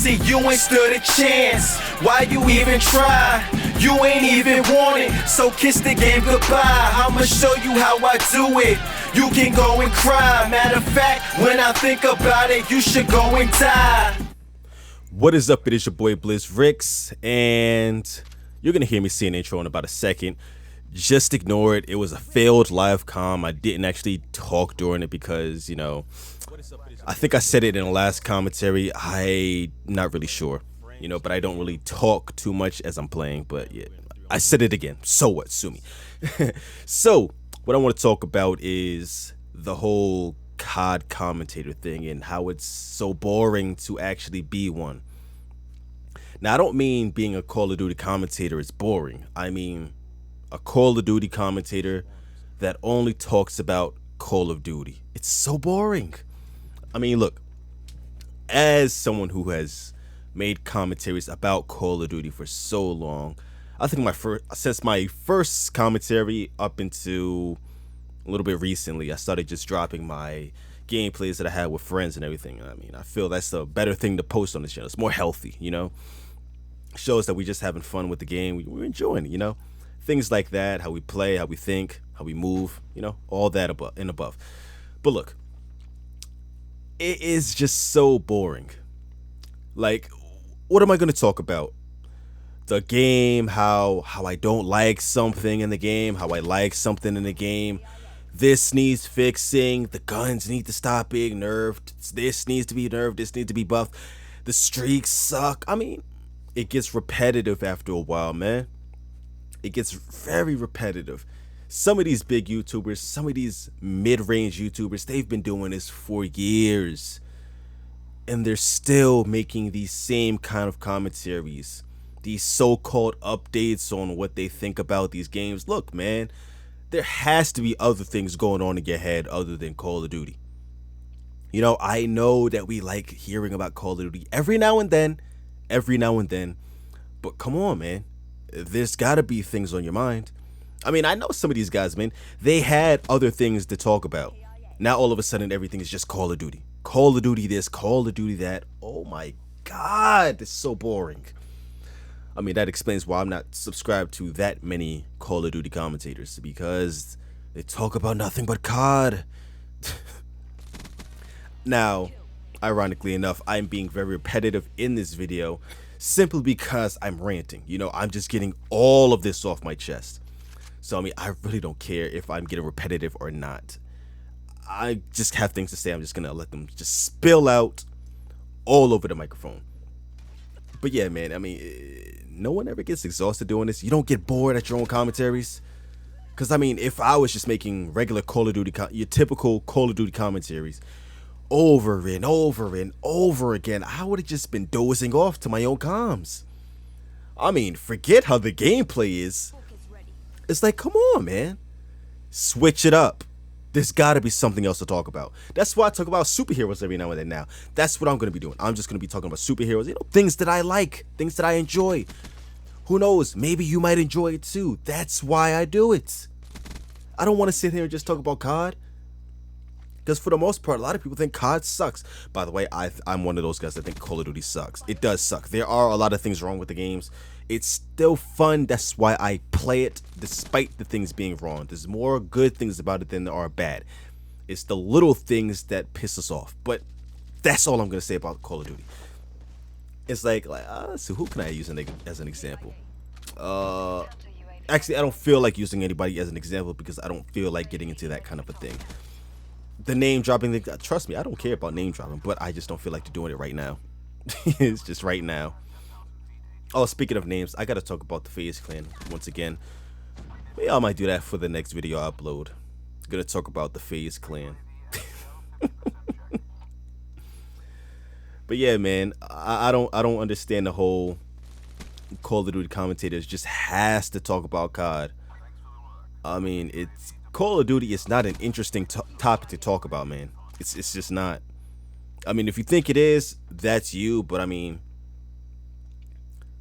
See, you ain't stood a chance. Why you even try? You ain't even want it, so kiss the game goodbye. I'ma show you how I do it. You can go and cry. Matter of fact, when I think about it, you should go and die. What is up? It is your boy Blizz Ricks, and you're gonna hear me say an intro in about a second. Just ignore it. It was a failed live comm. I didn't actually talk during it because, you know, I think I said it in the last commentary. I'm not really sure, you know, but I don't really talk too much as I'm playing. But yeah, I said it again. So what? Sue me. So what I want to talk about is the whole COD commentator thing and how it's so boring to actually be one. Now, I don't mean being a Call of Duty commentator is boring. I mean a Call of Duty commentator that only talks about Call of Duty. It's so boring. I mean, look, as someone who has made commentaries about Call of Duty for so long, I think since my first commentary up into a little bit recently, I started just dropping my gameplays that I had with friends and everything. I mean, I feel that's the better thing to post on the channel. It's more healthy, you know? Shows that we're just having fun with the game. We're enjoying it, you know? Things like that, how we play, how we think, how we move, you know? All that above. But look, it is just so boring. Like, what am I going to talk about? The game, how I don't like something in the game, how I like something in the game. This needs fixing. The guns need to stop being nerfed. This needs to be nerfed. This needs to be buffed. The streaks suck. I mean, it gets repetitive after a while, man. It gets very repetitive. Some of these big YouTubers, some of these mid-range YouTubers, they've been doing this for years. And they're still making these same kind of commentaries. These so-called updates on what they think about these games. Look, man, there has to be other things going on in your head other than Call of Duty. You know, I know that we like hearing about Call of Duty every now and then. But come on, man. There's got to be things on your mind. I mean, I know some of these guys, man, they had other things to talk about. Now all of a sudden everything is just Call of Duty. Call of Duty this, Call of Duty that. Oh my God, it's so boring. I mean, that explains why I'm not subscribed to that many Call of Duty commentators, because they talk about nothing but COD. Now, ironically enough, I'm being very repetitive in this video simply because I'm ranting. You know, I'm just getting all of this off my chest. So, I mean, I really don't care if I'm getting repetitive or not. I just have things to say. I'm just going to let them just spill out all over the microphone. But yeah, man, I mean, no one ever gets exhausted doing this. You don't get bored at your own commentaries. Because, I mean, if I was just making regular Call of Duty, your typical Call of Duty commentaries over and over and over again, I would have just been dozing off to my own comms. I mean, forget how the gameplay is. It's like, come on, man. Switch it up. There's got to be something else to talk about. That's why I talk about superheroes every now and then now. That's what I'm going to be doing. I'm just going to be talking about superheroes, you know, things that I like, things that I enjoy. Who knows? Maybe you might enjoy it too. That's why I do it. I don't want to sit here and just talk about COD. Because for the most part, a lot of people think COD sucks. By the way, I'm one of those guys that think Call of Duty sucks. It does suck. There are a lot of things wrong with the games. It's still fun. That's why I play it despite the things being wrong. There's more good things about it than there are bad. It's the little things that piss us off. But that's all I'm going to say about Call of Duty. It's like so who can I use as an example? Actually, I don't feel like using anybody as an example because I don't feel like getting into that kind of a thing. The name dropping thing, trust me, I don't care about name dropping, but I just don't feel like doing it right now. It's just right now. Oh, speaking of names, I gotta talk about the FaZe Clan once again. Maybe I might do that for the next video I upload. I'm gonna talk about the FaZe Clan. But yeah, man, I don't understand the whole Call of Duty commentators just has to talk about COD. I mean, it's Call of Duty is not an interesting topic to talk about, man. It's just not. I mean, if you think it is, that's you. But I mean,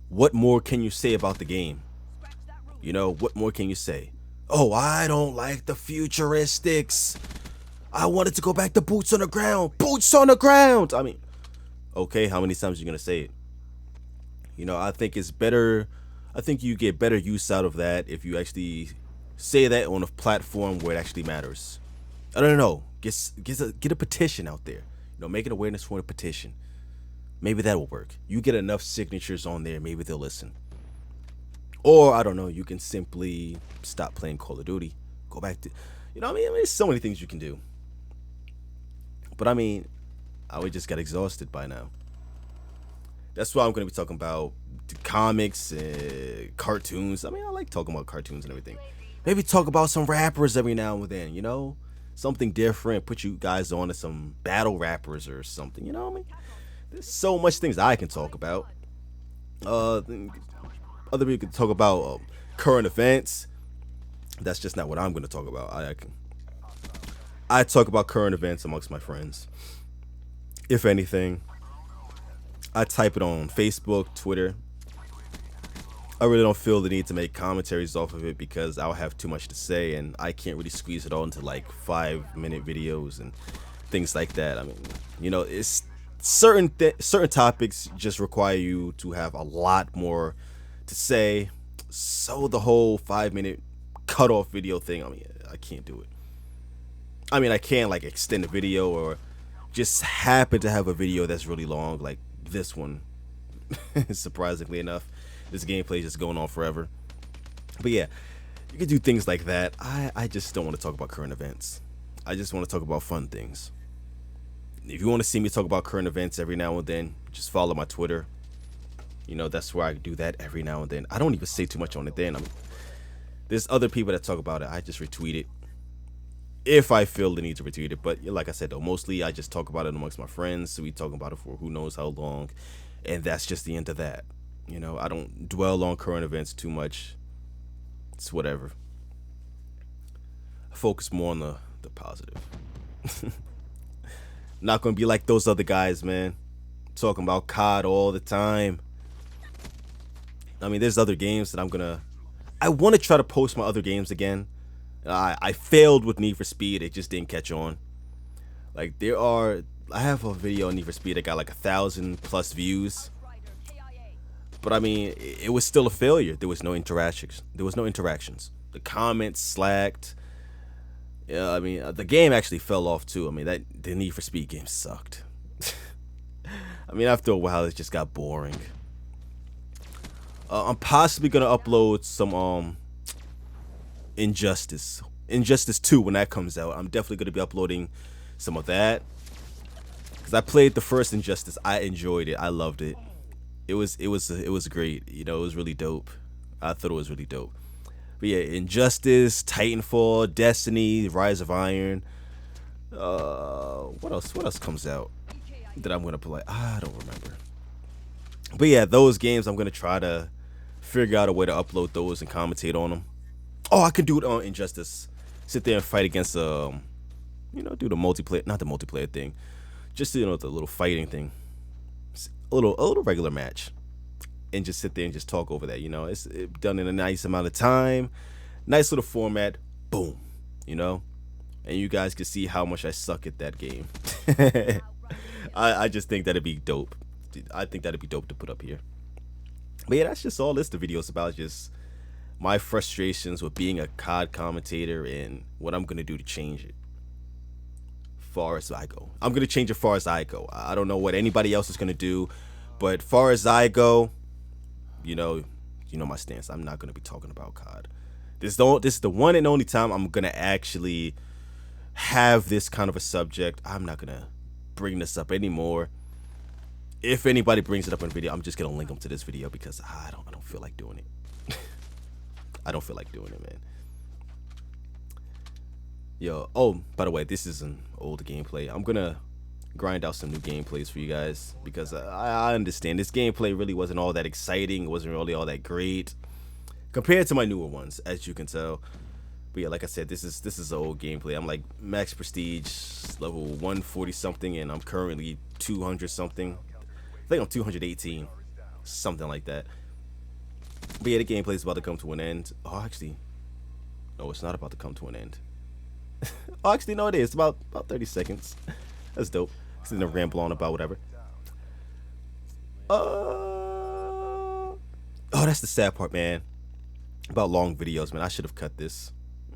what more can you say about the game? You know, what more can you say? Oh, I don't like the futuristics. I wanted to go back to boots on the ground. Boots on the ground. I mean, Okay, how many times are you gonna say it? I think it's better. I think you get better use out of that if you actually say that on a platform where it actually matters. I don't know. Get a petition out there. Make an awareness for a petition. Maybe that will work. You get enough signatures on there, maybe they'll listen. Or I don't know. You can simply stop playing Call of Duty. Go back to, there's so many things you can do. But I would just got exhausted by now. That's why I'm going to be talking about the comics, cartoons. I like talking about cartoons and everything. Maybe talk about some rappers every now and then, something different. Put you guys on to some battle rappers or something, There's so much things I can talk about. Other people can talk about current events. That's just not what I'm going to talk about. I talk about current events amongst my friends. If anything, I type it on Facebook, Twitter. I really don't feel the need to make commentaries off of it because I'll have too much to say and I can't really squeeze it all into like 5-minute videos and things like that. It's certain topics just require you to have a lot more to say. So the whole 5-minute cutoff video thing, I can't do it. I can like extend the video or just happen to have a video that's really long, like this one. Surprisingly enough, this gameplay is just going on forever. But yeah, you can do things like that. I just don't want to talk about current events. I just want to talk about fun things. If you want to see me talk about current events every now and then, just follow my Twitter. That's where I do that every now and then. I don't even say too much on it then. There's other people that talk about it. I just retweet it if I feel the need to retweet it. But like I said, though, mostly I just talk about it amongst my friends. So we talk about it for who knows how long. And that's just the end of that. I don't dwell on current events too much. It's whatever. I focus more on the positive. Not going to be like those other guys, man. Talking about COD all the time. There's other games that I want to try to post my other games again. I failed with Need for Speed. It just didn't catch on. Like I have a video on Need for Speed that got like 1,000+ views. But it was still a failure. There was no interactions. The comments slacked. Yeah, the game actually fell off too. The Need for Speed game sucked. After a while, it just got boring. I'm possibly gonna upload some Injustice 2 when that comes out. I'm definitely gonna be uploading some of that because I played the first Injustice. I enjoyed it. I loved it. It was great. It was really dope. I thought it was really dope. But yeah, Injustice, Titanfall, Destiny, Rise of Iron. What else comes out that I'm gonna play? I don't remember. But yeah, those games I'm gonna try to figure out a way to upload those and commentate on them. Oh, I could do it on Injustice. Sit there and fight against do the multiplayer, not the multiplayer thing, just the little fighting thing, a little regular match, and just sit there and just talk over that. It's done in a nice amount of time, nice little format, boom, and you guys can see how much I suck at that game. I just think that'd be dope. I think that'd be dope to put up here. But yeah, that's just all this the video's about. Just my frustrations with being a COD commentator and what I'm gonna do to change it. Far as I go, I'm gonna change it far as I go. I don't know what anybody else is gonna do, but far as I go, you know my stance. I'm not gonna be talking about COD. This is the one and only time I'm gonna actually have this kind of a subject. I'm not gonna bring this up anymore. If anybody brings it up in a video, I'm just gonna link them to this video because I don't feel like doing it. I don't feel like doing it, man. Yo, oh, by the way, this is an old gameplay. I'm gonna grind out some new gameplays for you guys because I understand this gameplay really wasn't all that exciting. It wasn't really all that great compared to my newer ones, as you can tell. But yeah, like I said, this is an old gameplay. I'm like max prestige level 140 something, and I'm currently 200 something. I think I'm 218, something like that. But yeah, the gameplay is about to come to an end. Oh, actually, no, it's not about to come to an end. Oh, actually, no, it is. It's about 30 seconds. That's dope. Sitting there ramble on about whatever. Oh, that's the sad part, man. About long videos, man. I should have cut this.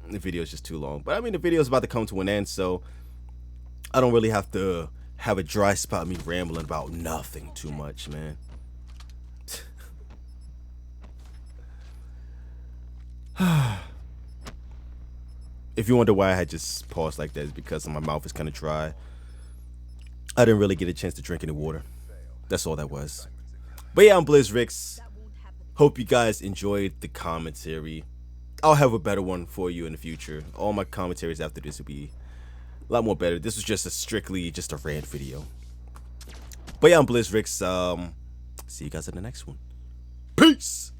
The video is just too long. But I mean, the video is about to come to an end, so I don't really have to have a dry spot of me rambling about nothing too much, man. If you wonder why I had just paused like that, it's because my mouth is kind of dry. I didn't really get a chance to drink any water. That's all that was. But yeah, I'm BlizzRix. Hope you guys enjoyed the commentary. I'll have a better one for you in the future. All my commentaries after this will be a lot more better. This was just a rant video. But yeah, I'm BlizzRix. See you guys in the next one. Peace.